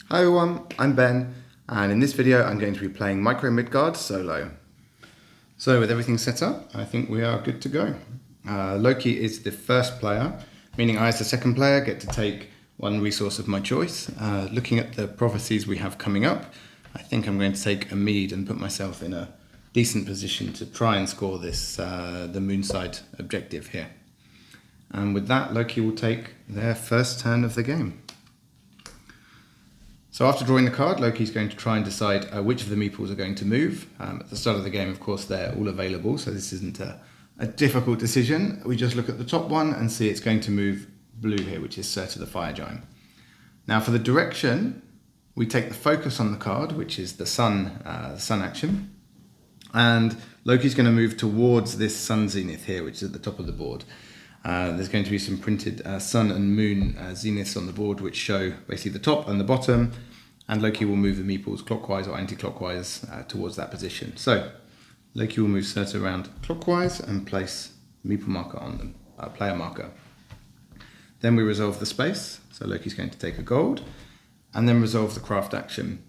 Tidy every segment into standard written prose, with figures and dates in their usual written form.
Hi everyone, I'm Ben, and in this video I'm going to be playing Micro Midgard solo. So with everything set up, I think we are good to go. Loki is the first player, meaning I as the second player get to take one resource of my choice. Looking at the prophecies we have coming up, I think I'm going to take a mead and put myself in a decent position to try and score this, the moonside objective here. And with that, Loki will take their first turn of the game. So after drawing the card, Loki's going to try and decide which of the meeples are going to move. At the start of the game, of course, they're all available, so this isn't a difficult decision. We just look at the top one and see it's going to move blue here, which is Surtur the Fire Giant. Now for the direction, we take the focus on the card, which is the sun action. And Loki's going to move towards this sun zenith here, which is at the top of the board. There's going to be some printed sun and moon zeniths on the board which show basically the top and the bottom, and Loki will move the meeples clockwise or anti-clockwise towards that position. So Loki will move Surtur around clockwise and place the meeple marker on them, player marker. Then we resolve the space, so Loki's going to take a gold, and then resolve the craft action.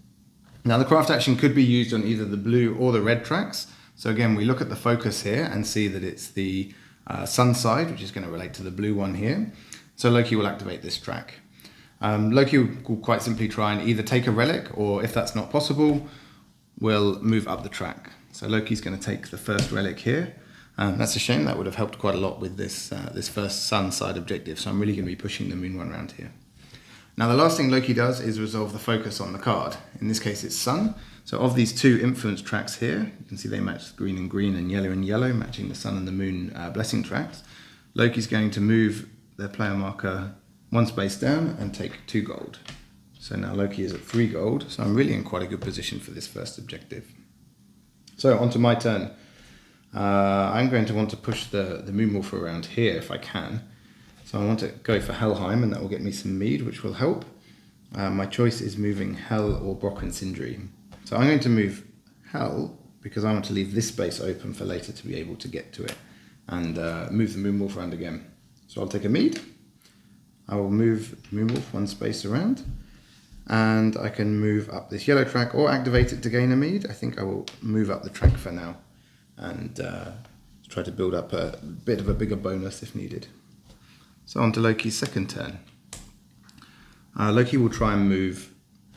Now the craft action could be used on either the blue or the red tracks, so again we look at the focus here and see that it's the sun side, which is going to relate to the blue one here. So Loki will activate this track. Loki will quite simply try and either take a relic, or if that's not possible, will move up the track. So Loki's going to take the first relic here. That's a shame, that would have helped quite a lot with this, this first sun side objective, so I'm really going to be pushing the moon one around here. Now the last thing Loki does is resolve the focus on the card. In this case it's sun. So of these two influence tracks here, you can see they match green and yellow, matching the sun and the moon blessing tracks. Loki's going to move their player marker one space down and take 2 gold. So now Loki is at 3 gold, so I'm really in quite a good position for this first objective. So onto my turn. I'm going to want to push the Moonwolf around here if I can. So I want to go for Helheim, and that will get me some mead, which will help. My choice is moving Hel or Brocken Sindri. So I'm going to move Hel because I want to leave this space open for later to be able to get to it, and move the Moonwolf around again. So I'll take a mead. I will move the Moonwolf one space around, and I can move up this yellow track or activate it to gain a mead. I think I will move up the track for now and try to build up a bit of a bigger bonus if needed. So on to Loki's second turn. Loki will try and move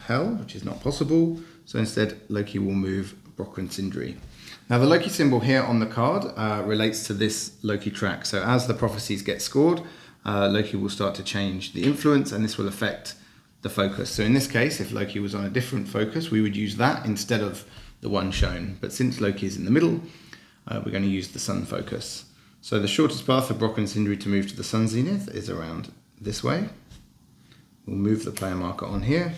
Hel, which is not possible. So instead, Loki will move Brocken Sindri. Now the Loki symbol here on the card relates to this Loki track. So as the prophecies get scored, Loki will start to change the influence, and this will affect the focus. So in this case, if Loki was on a different focus, we would use that instead of the one shown. But since Loki is in the middle, we're going to use the sun focus. So the shortest path for Brocken Sindri to move to the sun zenith is around this way. We'll move the player marker on here.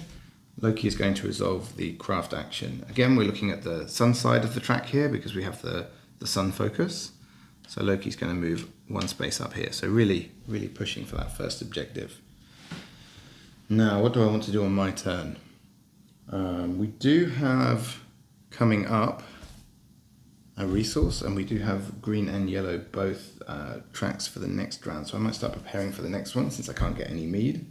Loki is going to resolve the craft action. Again, we're looking at the sun side of the track here because we have the sun focus. So Loki's going to move one space up here. So really pushing for that first objective. Now, what do I want to do on my turn? We do have coming up a resource, and we do have green and yellow both tracks for the next round. So I might start preparing for the next one since I can't get any mead.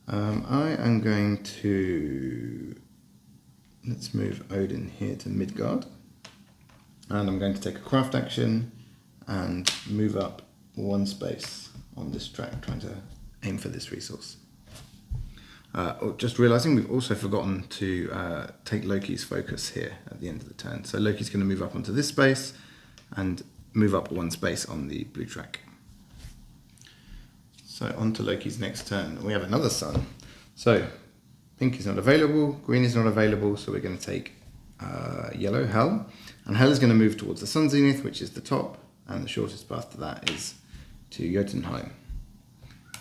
I am going to, let's move Odin here to Midgard, and I'm going to take a craft action and move up one space on this track, trying to aim for this resource. Just realising we've also forgotten to take Loki's focus here at the end of the turn. So Loki's going to move up onto this space and move up one space on the blue track. So on to Loki's next turn. We have another sun. So pink is not available, green is not available, so we're going to take yellow, Hel. And Hel is going to move towards the sun zenith, which is the top, and the shortest path to that is to Jotunheim.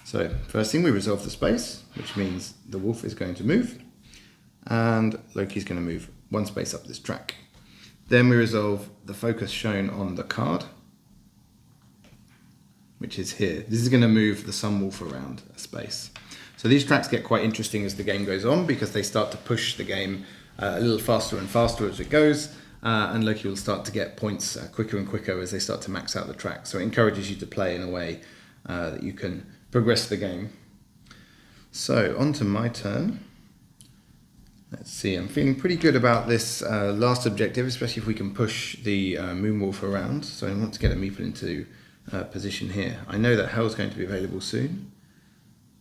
So first thing, we resolve the space, which means the wolf is going to move, and Loki's going to move one space up this track. Then we resolve the focus shown on the card, which is here. This is going to move the sun wolf around a space. So these tracks get quite interesting as the game goes on because they start to push the game a little faster and faster as it goes, and Loki will start to get points quicker and quicker as they start to max out the track. So it encourages you to play in a way that you can progress the game. So on to my turn. Let's see, I'm feeling pretty good about this last objective, especially if we can push the Moonwolf around. So I want to get a meeple into position here. I know that Hell's going to be available soon.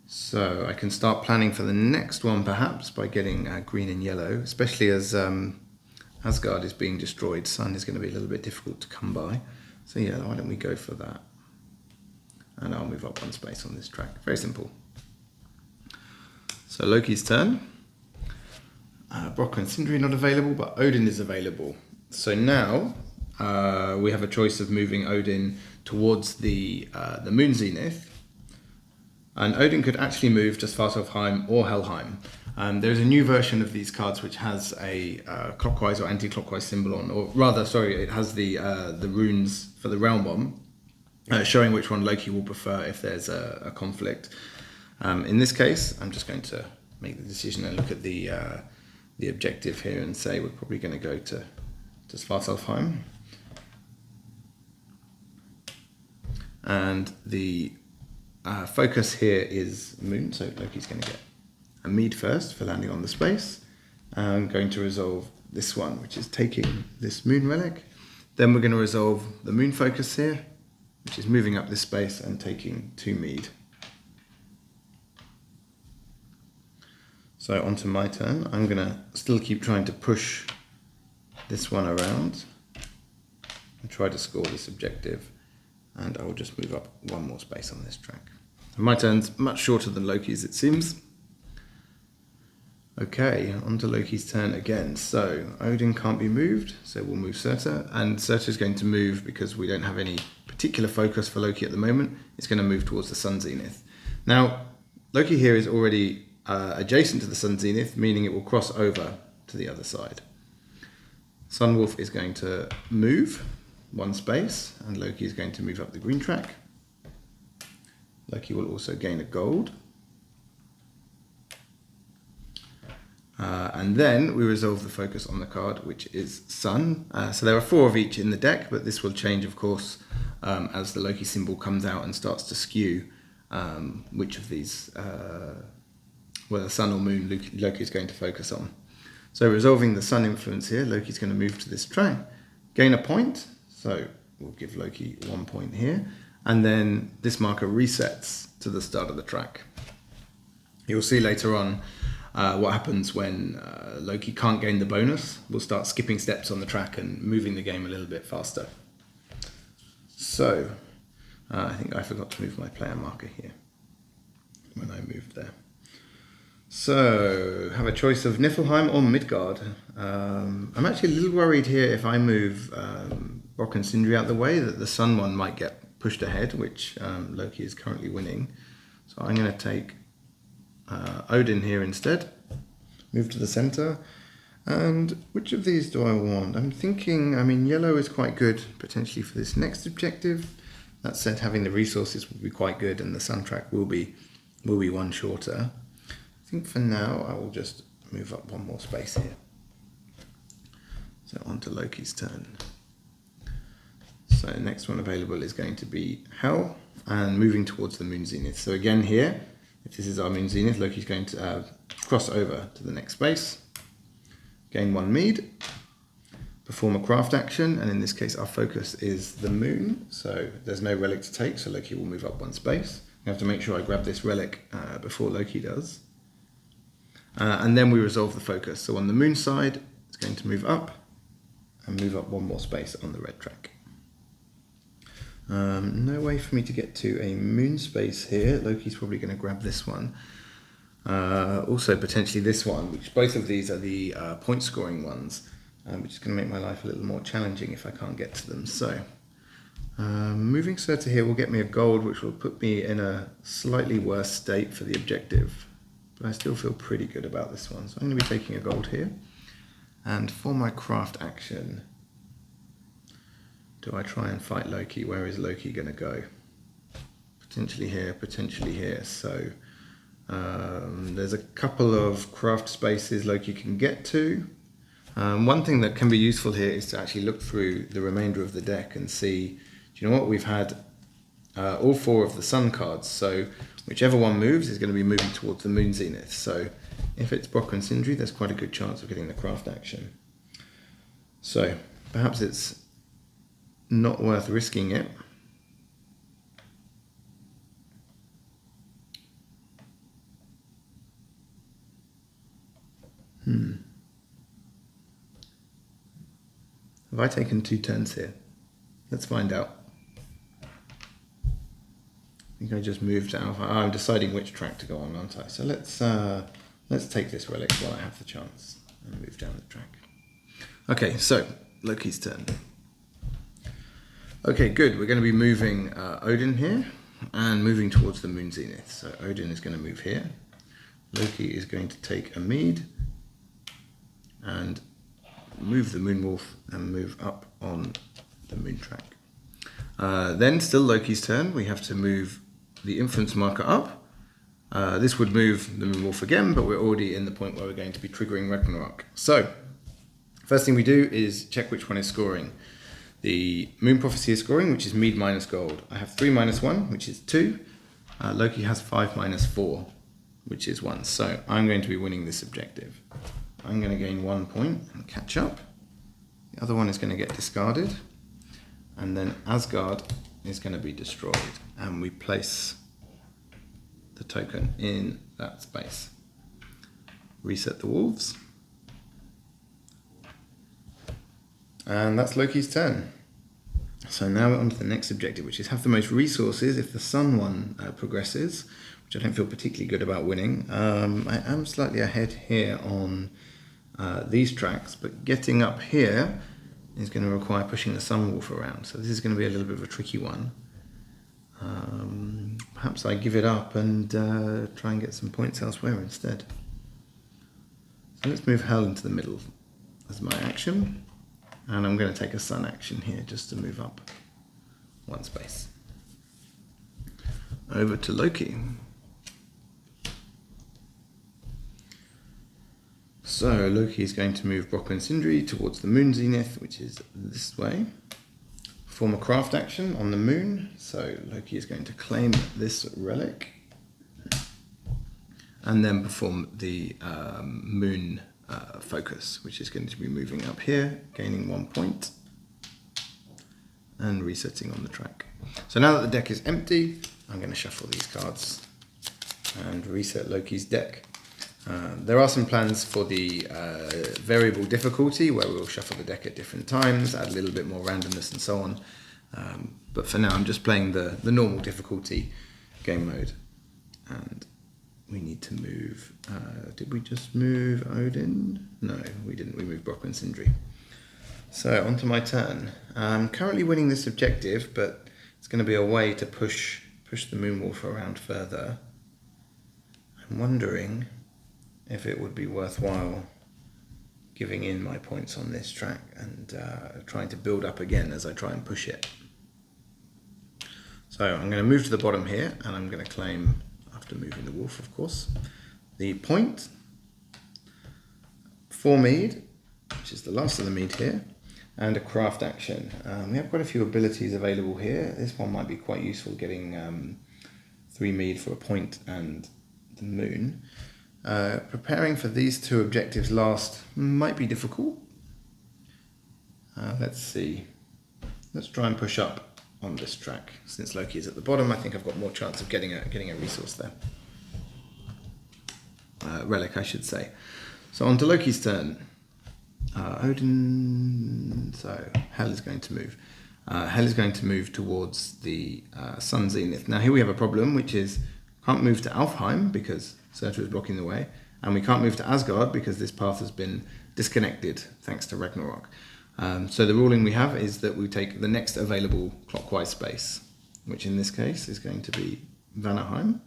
So I can start planning for the next one perhaps by getting green and yellow, especially as Asgard is being destroyed. Sun is going to be a little bit difficult to come by. So yeah, why don't we go for that? And I'll move up one space on this track. Very simple. So Loki's turn. Brock and Sindri not available, but Odin is available. So now we have a choice of moving Odin towards the moon zenith. And Odin could actually move to Svartalfheim or Helheim. There's a new version of these cards which has a clockwise or anti-clockwise symbol on, or rather, sorry, it has the runes for the realm bomb, showing which one Loki will prefer if there's a conflict. In this case, I'm just going to make the decision and look at the objective here and say we're probably going to go to Svartalfheim. And the focus here is moon, so Loki's going to get a mead first for landing on the space. I'm going to resolve this one, which is taking this moon relic. Then we're going to resolve the moon focus here, which is moving up this space and taking 2 mead. So onto my turn, I'm going to still keep trying to push this one around and try to score this objective, and I will just move up one more space on this track. My turn's much shorter than Loki's, it seems. Okay, onto Loki's turn again. So Odin can't be moved, so we'll move Surtur, and Surtur is going to move because we don't have any particular focus for Loki at the moment. It's going to move towards the Sun Zenith. Now, Loki here is already adjacent to the Sun Zenith, meaning it will cross over to the other side. Sunwolf is going to move one space, and Loki is going to move up the green track. Loki will also gain a gold. And then we resolve the focus on the card, which is Sun. So there are 4 of each in the deck, but this will change, of course, as the Loki symbol comes out and starts to skew which of these, whether Sun or Moon, Loki is going to focus on. So resolving the Sun influence here, Loki's going to move to this track, gain a point. So we'll give Loki 1 point here. And then this marker resets to the start of the track. You'll see later on what happens when Loki can't gain the bonus. We'll start skipping steps on the track and moving the game a little bit faster. So I think I forgot to move my player marker here when I moved there. So have a choice of Niflheim or Midgard. I'm actually a little worried here if I move Brock and Sindri out the way that the Sun one might get pushed ahead, which Loki is currently winning. So I'm going to take Odin here instead, move to the center. And which of these do I want? I'm thinking, I mean, yellow is quite good potentially for this next objective. That said, having the resources will be quite good, and the Sun track will be one shorter. I think for now I will just move up one more space here. So on to Loki's turn. So the next one available is going to be Hel, and moving towards the Moon Zenith. So again here, if this is our Moon Zenith, Loki's going to cross over to the next space, gain 1 mead, perform a craft action, and in this case our focus is the Moon, so there's no relic to take, so Loki will move up 1 space. I have to make sure I grab this relic before Loki does. And then we resolve the focus. So on the Moon side, it's going to move up and move up 1 more space on the red track. No way for me to get to a Moon space here. Loki's probably going to grab this one. Also potentially this one, which both of these are the point scoring ones, which is going to make my life a little more challenging if I can't get to them. So moving Surtur here will get me a gold, which will put me in a slightly worse state for the objective. But I still feel pretty good about this one. So I'm going to be taking a gold here. And for my craft action, do I try and fight Loki? Where is Loki going to go? Potentially here, potentially here. So there's a couple of craft spaces Loki can get to. One thing that can be useful here is to actually look through the remainder of the deck and see, do you know what, we've had all 4 of the sun cards. So whichever one moves is going to be moving towards the moon zenith. So if it's Brock and Sindri, there's quite a good chance of getting the craft action. So perhaps it's not worth risking it. Have I taken 2 turns here? Let's find out. I think I just moved out. I'm deciding which track to go on, aren't I? So let's take this relic while I have the chance and move down the track. Okay, so Loki's turn. Okay, good. We're going to be moving Odin here and moving towards the moon zenith. So Odin is going to move here. Loki is going to take a mead and move the moon wolf and move up on the moon track. Then, still Loki's turn, we have to move the influence marker up. This would move the moon wolf again, but we're already in the point where we're going to be triggering Ragnarok. So, first thing we do is check which one is scoring. The moon prophecy is scoring, which is mead minus gold. I have 3 minus 1, which is 2. Loki has 5 minus 4, which is 1. So I'm going to be winning this objective. I'm going to gain 1 point and catch up. The other one is going to get discarded. And then Asgard is going to be destroyed. And we place the token in that space. Reset the wolves. And that's Loki's turn. So now we're on to the next objective, which is have the most resources if the sun one progresses, which I don't feel particularly good about winning. I am slightly ahead here on these tracks, but getting up here is going to require pushing the sun wolf around. So this is going to be a little bit of a tricky one. Perhaps I give it up and try and get some points elsewhere instead. So let's move Hel into the middle as my action. And I'm going to take a sun action here just to move up 1 space. Over to Loki. So Loki is going to move Brock and Sindri towards the moon zenith, which is this way. Perform a craft action on the moon. So Loki is going to claim this relic. And then perform the moon focus, which is going to be moving up here, gaining 1 point, and resetting on the track. So now that the deck is empty, I'm going to shuffle these cards and reset Loki's deck. There are some plans for the variable difficulty, where we'll shuffle the deck at different times, add a little bit more randomness and so on. But for now, I'm just playing the normal difficulty game mode. And we need to move, did we just move Odin? No, we didn't, we moved Brock and Sindri. So, onto my turn. I'm currently winning this objective, but it's going to be a way to push the Moonwolf around further. I'm wondering if it would be worthwhile giving in my points on this track and trying to build up again as I try and push it. So, I'm going to move to the bottom here, and I'm going to claim, after moving the wolf, of course, the point for mead, which is the last of the mead here, and a craft action. We have quite a few abilities available here. This one might be quite useful, getting 3 mead for a point and the moon. Preparing for these 2 objectives last might be difficult. Let's see. Let's try and push up on this track. Since Loki is at the bottom, I think I've got more chance of getting a resource there. Relic, I should say. So on to Loki's turn. Odin, so Hel is going to move. Hel is going to move towards the Sun Zenith. Now here we have a problem, which is can't move to Alfheim because Surtur is blocking the way, and we can't move to Asgard because this path has been disconnected thanks to Ragnarok. So the ruling we have is that we take the next available clockwise space, which in this case is going to be Vanaheim.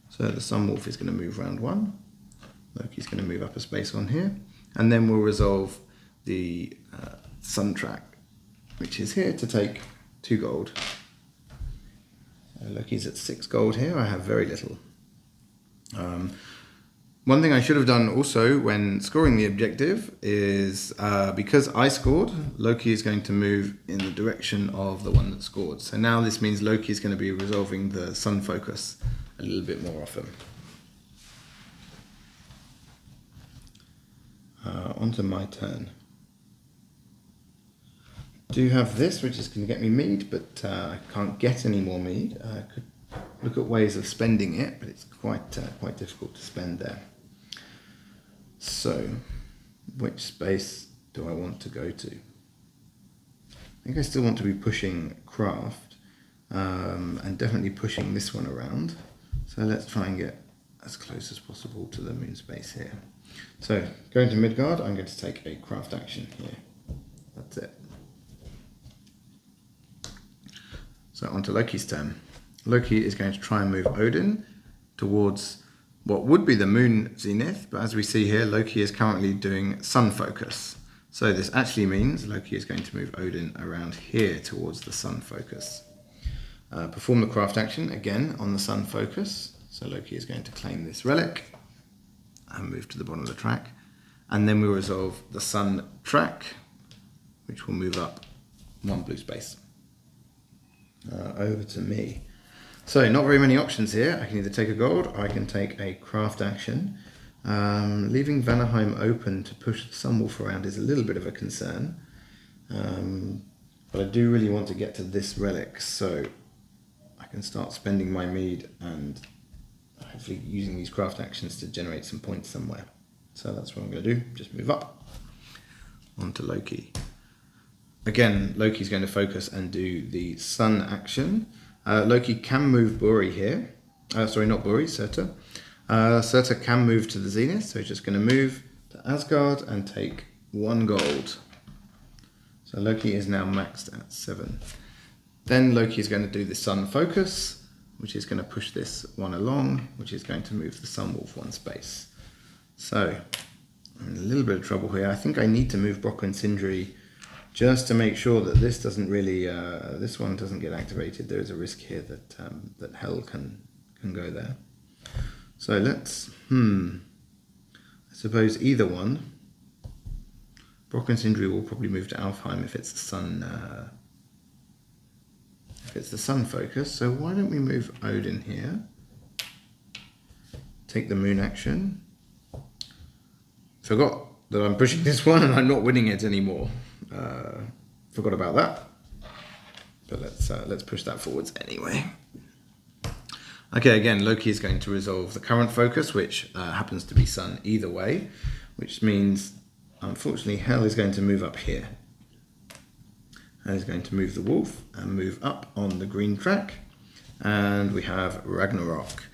So the Sun Wolf is going to move round 1. Loki's going to move up a space on here. And then we'll resolve the Sun track, which is here to take 2 gold. Loki's at 6 gold here. I have very little. One thing I should have done also when scoring the objective is, because I scored, Loki is going to move in the direction of the one that scored. So now this means Loki is going to be resolving the sun focus a little bit more often. Onto my turn. Do have this, which is going to get me mead, but I can't get any more mead. I could look at ways of spending it, but it's quite difficult to spend there. So, which space do I want to go to? I think I still want to be pushing craft, and definitely pushing this one around. So let's try and get as close as possible to the moon space here. So, going to Midgard, I'm going to take a craft action here. That's it. So onto Loki's turn. Loki is going to try and move Odin towards what would be the moon zenith, but as we see here, Loki is currently doing sun focus. So this actually means Loki is going to move Odin around here towards the sun focus. Perform the craft action again on the sun focus. So Loki is going to claim this relic and move to the bottom of the track. And then we resolve the sun track, which will move up one blue space. Over to me. So not very many options here. I can either take a gold or I can take a craft action. Leaving Vanaheim open to push the Sunwolf around is a little bit of a concern. But I do really want to get to this relic, so I can start spending my mead and hopefully using these craft actions to generate some points somewhere. So that's what I'm going to do, just move up. Onto Loki. Again, Loki's going to focus and do the sun action. Loki can move Buri here. Sorry, not Buri, Surtur. Surtur can move to the zenith, so he's just going to move to Asgard and take 1 gold. So Loki is now maxed at 7. Then Loki is going to do the sun focus, which is going to push this one along, which is going to move the Sunwolf 1 space. So I'm in a little bit of trouble here. I think I need to move Brock and Sindri just to make sure that this doesn't really, this one doesn't get activated. There is a risk here that that Hell can go there. So let's, I suppose either one. Brock and Sindri will probably move to Alfheim if it's the sun, focus. So why don't we move Odin here? Take the moon action. Forgot that I'm pushing this one and I'm not winning it anymore. Forgot about that, but let's push that forwards anyway. Okay, again, Loki is going to resolve the current focus, which happens to be sun either way, which means, unfortunately, Hell is going to move up here. Hell is going to move the wolf and move up on the green track, and we have Ragnarok.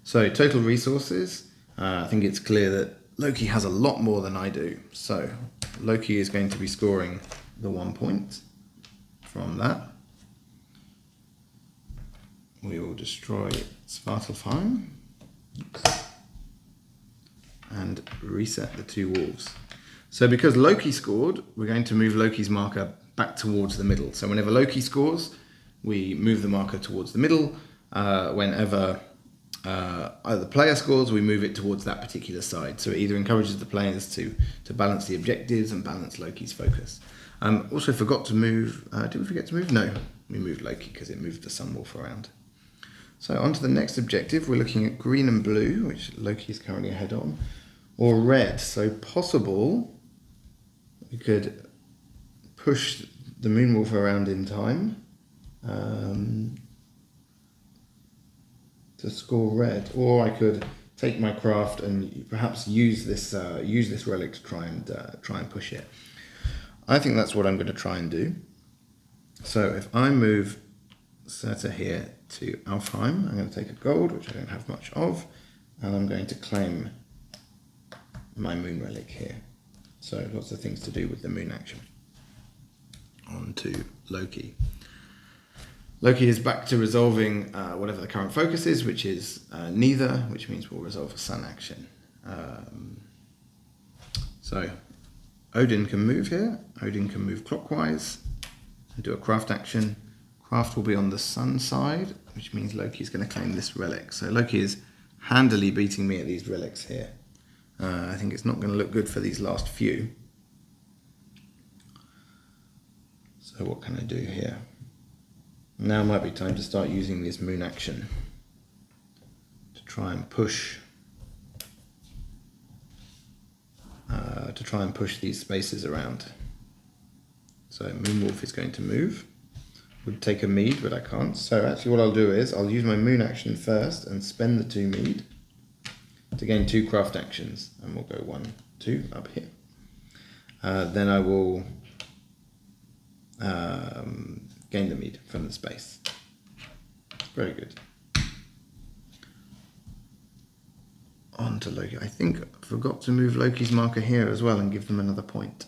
So total resources, I think it's clear that Loki has a lot more than I do. So Loki is going to be scoring the 1 point from that. We will destroy Svartalfheim and reset the 2 wolves. So because Loki scored, we're going to move Loki's marker back towards the middle. So whenever Loki scores, we move the marker towards the middle. Whenever either player scores, we move it towards that particular side. So it either encourages the players to balance the objectives and balance Loki's focus. Also forgot to move, did we forget to move? No, we moved Loki because it moved the Sunwolf around. So on to the next objective, we're looking at green and blue, which Loki is currently ahead on, or red. So possible we could push the Moonwolf around in time to score red, or I could take my craft and perhaps use this relic to try and push it. I think that's what I'm going to try and do. So if I move Surtur here to Alfheim, I'm going to take a gold, which I don't have much of, and I'm going to claim my moon relic here. So lots of things to do with the moon action. On to Loki. Loki is back to resolving whatever the current focus is, which is neither, which means we'll resolve a sun action. So Odin can move here. Odin can move clockwise and do a craft action. Craft will be on the sun side, which means Loki is going to claim this relic. So Loki is handily beating me at these relics here. I think it's not going to look good for these last few. So what can I do here? Now might be time to start using this moon action to try and push these spaces around. So Moonwolf is going to move. Would take a mead, but I can't. So actually what I'll do is I'll use my moon action first and spend the 2 mead to gain 2 craft actions, and we'll go 1, 2 up here. Then I will gain the mead from the space. Very good. On to Loki. I think I forgot to move Loki's marker here as well and give them another point.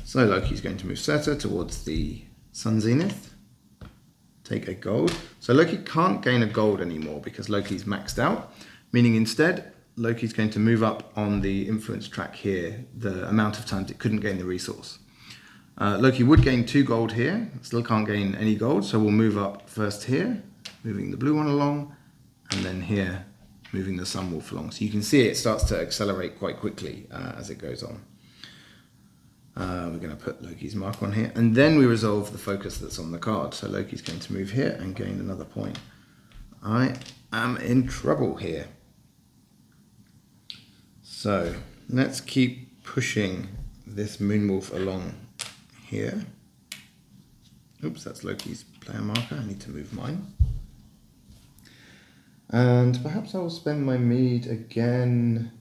So Loki's going to move Surtur towards the Sun Zenith. Take a gold. So Loki can't gain a gold anymore because Loki's maxed out, meaning instead Loki's going to move up on the influence track here the amount of times it couldn't gain the resource. Loki would gain 2 gold here, still can't gain any gold, so we'll move up first here, moving the blue one along, and then here, moving the Sunwolf along. So you can see it starts to accelerate quite quickly as it goes on. We're going to put Loki's mark on here, and then we resolve the focus that's on the card. So Loki's going to move here and gain another point. I am in trouble here. So let's keep pushing this Moonwolf along here. Oops, that's Loki's player marker. I need to move mine. And perhaps I'll spend my mead again.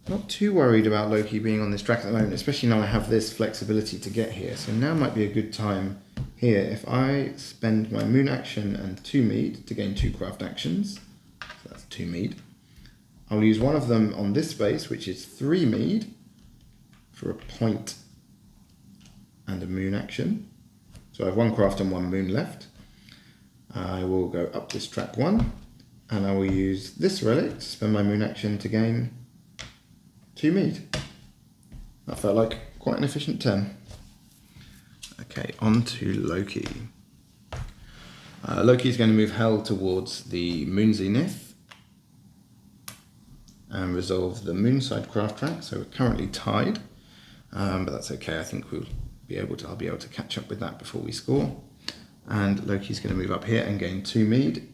Not too worried about Loki being on this track at the moment, especially now I have this flexibility to get here. So now might be a good time here if I spend my moon action and 2 mead to gain 2 craft actions. So that's 2 mead. I'll use one of them on this space, which is 3 mead for a point and a moon action. So I have 1 craft and 1 moon left. I will go up this track 1, and I will use this relic to spend my moon action to gain 2 mead. That felt like quite an efficient turn. Okay, on to Loki. Loki's going to move Hel towards the Moon Zenith and resolve the Moonside craft track. So we're currently tied, but that's okay. I think I'll be able to catch up with that before we score. And Loki's going to move up here and gain 2 mead,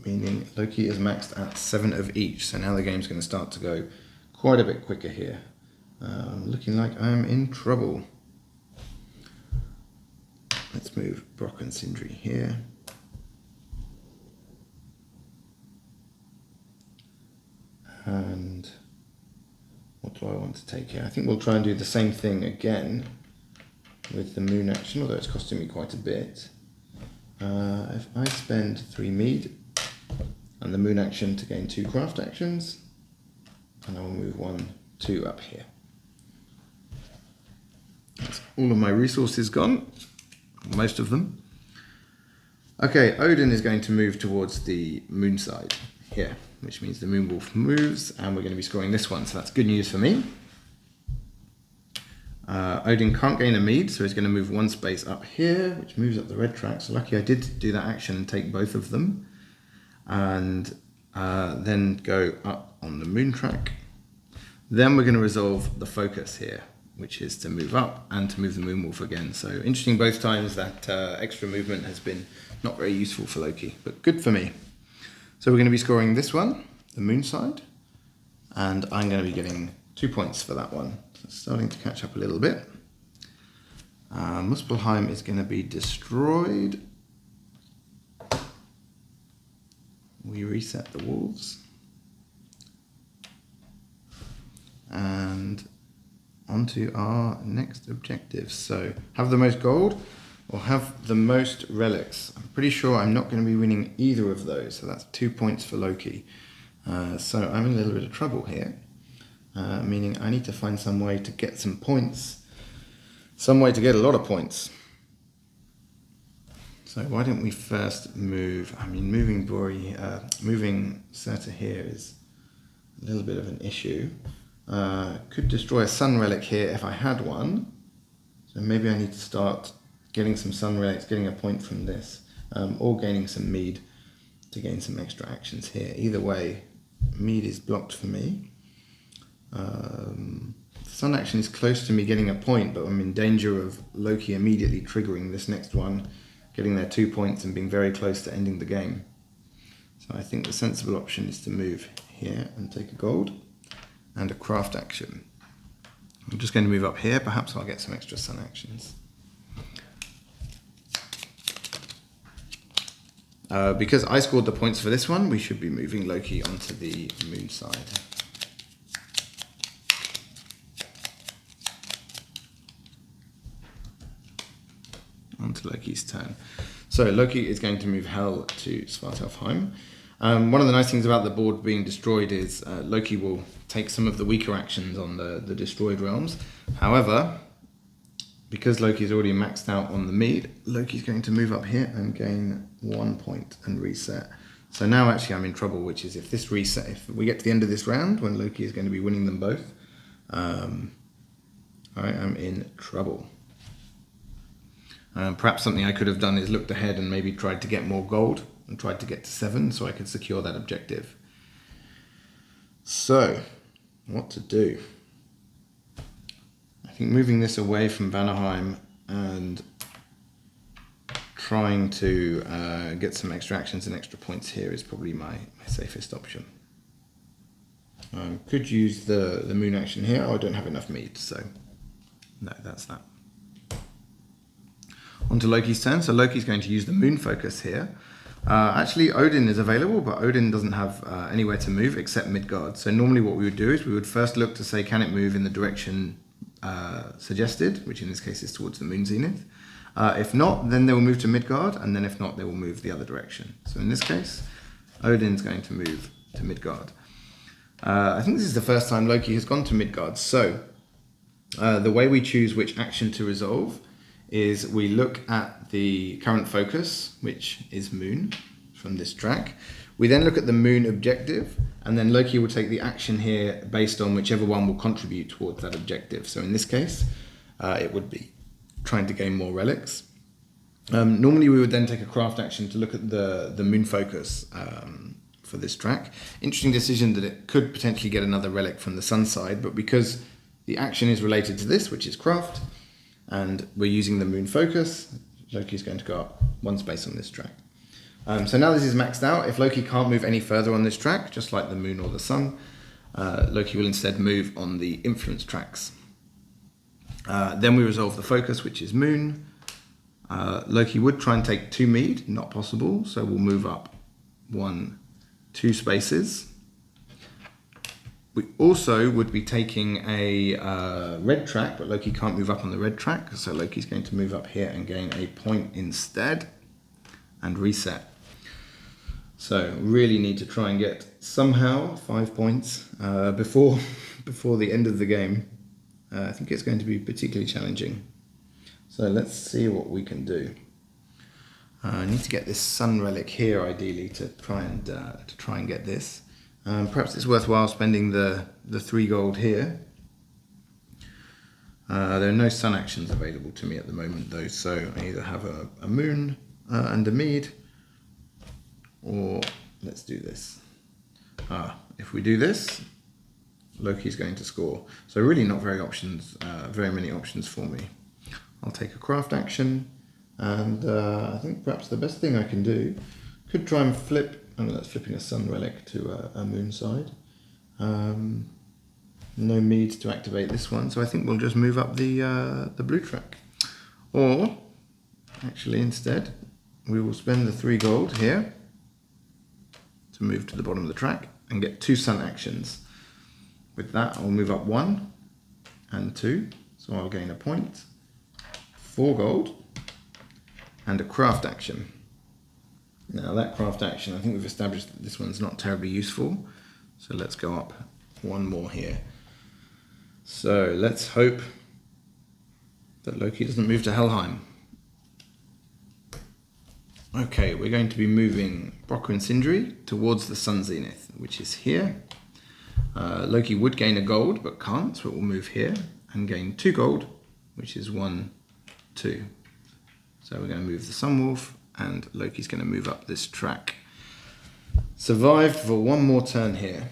meaning Loki is maxed at 7 of each. So now the game's going to start to go quite a bit quicker here. Looking like I'm in trouble. Let's move Brock and Sindri here. And what do I want to take here? I think we'll try and do the same thing again with the moon action, although it's costing me quite a bit. If I spend 3 mead and the moon action to gain 2 craft actions, and I will move 1, 2 up here. That's all of my resources gone, most of them. Okay, Odin is going to move towards the moon side here, which means the Moonwolf moves, and we're going to be scoring this one, so that's good news for me. Odin can't gain a mead, so he's going to move 1 space up here, which moves up the red track. So lucky I did do that action and take both of them. And then go up on the moon track. Then we're going to resolve the focus here, which is to move up and to move the Moonwolf again. So interesting both times that extra movement has been not very useful for Loki, but good for me. So we're going to be scoring this one, the moon side, and I'm going to be getting 2 points for that one. So starting to catch up a little bit. Muspelheim is going to be destroyed. We reset the wolves. And on to our next objective. So have the most gold or have the most relics. I'm pretty sure I'm not going to be winning either of those. So that's 2 points for Loki. So I'm in a little bit of trouble here. Meaning I need to find some way to get some points. Some way to get a lot of points. So why don't we first move, moving Surtur here is a little bit of an issue. Could destroy a sun relic here if I had one. So maybe I need to start getting some sun relics, getting a point from this, or gaining some mead to gain some extra actions here. Either way, Mead is blocked for me. The Sun action is close to me getting a point, but I'm in danger of Loki immediately triggering this next one, getting their 2 points and being very close to ending the game. So I think the sensible option is to move here and take a gold and a craft action. I'm just going to move up here, perhaps I'll get some extra Sun actions. Because I scored the points for this one, we should be moving Loki onto the moon side. Onto Loki's turn. So Loki is going to move Hel to Svartalfheim. One of the nice things about the board being destroyed is Loki will take some of the weaker actions on the destroyed realms. However, because Loki is already maxed out on the Mead, Loki's going to move up here and gain 1 point and reset. So now actually I'm in trouble, which is if we get to the end of this round when Loki is going to be winning them both, I am in trouble. Perhaps something I could have done is looked ahead and maybe tried to get more gold and tried to get to 7 so I could secure that objective. So, what to do? I think moving this away from Vanaheim and trying to get some extra actions and extra points here is probably my safest option. Could use the moon action here. Oh, I don't have enough meat, so no, that's that. On to Loki's turn. So Loki's going to use the moon focus here. Actually, Odin is available, but Odin doesn't have anywhere to move except Midgard. So normally what we would do is we would first look to say, can it move in the direction suggested, which in this case is towards the moon zenith. If not, then they will move to Midgard, and then if not, they will move the other direction. So in this case, Odin's going to move to Midgard. I think this is the first time Loki has gone to Midgard. So the way we choose which action to resolve is we look at the current focus, which is moon from this track. We then look at the moon objective, and then Loki will take the action here based on whichever one will contribute towards that objective. So in this case, it would be trying to gain more relics. Normally we would then take a craft action to look at the moon focus for this track. Interesting decision that it could potentially get another relic from the sun side, but because the action is related to this, which is craft, and we're using the moon focus, Loki is going to go up 1 space on this track. So now this is maxed out. If Loki can't move any further on this track, just like the moon or the sun, Loki will instead move on the influence tracks. Then we resolve the focus, which is moon. Loki would try and take 2 mead, not possible, so we'll move up 2 spaces. We also would be taking a red track, but Loki can't move up on the red track, so Loki's going to move up here and gain a point instead and reset. So really need to try and get somehow 5 points before the end of the game. I think it's going to be particularly challenging. So let's see what we can do. I need to get this sun relic here ideally to try and get this. Perhaps it's worthwhile spending the 3 gold here. There are no sun actions available to me at the moment though, so I either have a moon and a mead, or let's do this. If we do this, Loki's going to score. So really not very many options for me. I'll take a craft action, and I think perhaps the best thing I can do, could try and flip. That's flipping a sun relic to a moon side. No mead to activate this one, so I think we'll just move up the blue track. Or, actually instead, we will spend the 3 gold here to move to the bottom of the track and get 2 sun actions. With that, I'll move up 1 and 2, so I'll gain a point, 4 gold, and a craft action. Now that craft action, I think we've established that this one's not terribly useful, so let's go up 1 more here. So let's hope that Loki doesn't move to Helheim. Okay, we're going to be moving Brocker and Sindri towards the sun zenith, which is here. Loki would gain a gold, but can't, so it will move here and gain 2 gold, which is 1, 2. So we're going to move the Sunwolf, and Loki's going to move up this track. survived for one more turn here.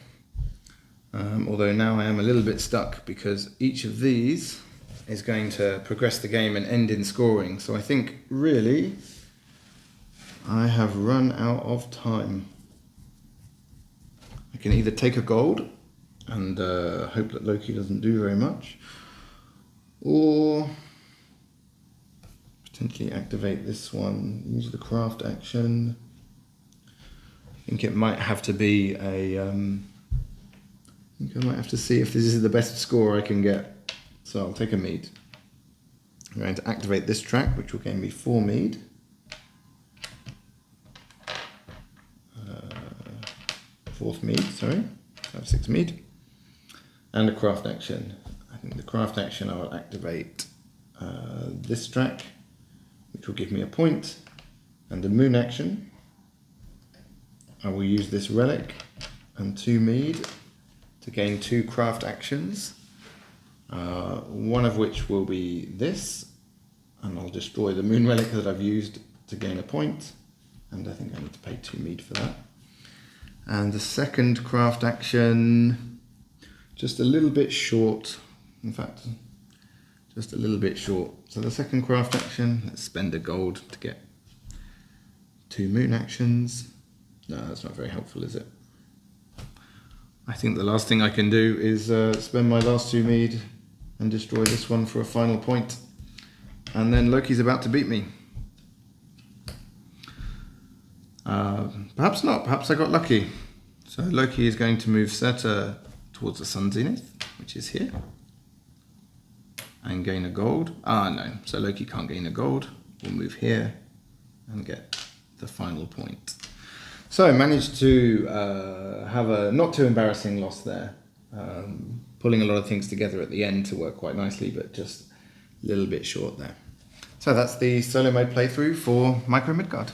Although now I am a little bit stuck because each of these is going to progress the game and end in scoring. So I think really I have run out of time. I can either take a gold and hope that Loki doesn't do very much, or potentially activate this one, use the craft action. I think it might have to be a, I think I might have to see if this is the best score I can get. So I'll take a mead. I'm going to activate this track, which will gain me 4 mead. 4th mead, sorry. I have 6 mead. And a craft action. I think the craft action I will activate this track, which will give me a point, and the moon action. I will use this relic and 2 mead to gain 2 craft actions, one of which will be this, and I'll destroy the moon relic that I've used to gain a point, and I think I need to pay 2 mead for that. And the second craft action, just a little bit short, in fact, just a little bit short. So the second craft action, let's spend a gold to get 2 moon actions. No, that's not very helpful, is it? I think the last thing I can do is spend my last 2 mead and destroy this one for a final point. And then Loki's about to beat me. Perhaps not, perhaps I got lucky. So Loki is going to move Surtur towards the sun zenith, which is here, and gain a gold. Ah, no, so Loki can't gain a gold. We'll move here and get the final point. So I managed to have a not too embarrassing loss there, pulling a lot of things together at the end to work quite nicely, but just a little bit short there. So that's the solo mode playthrough for Micro Midgard.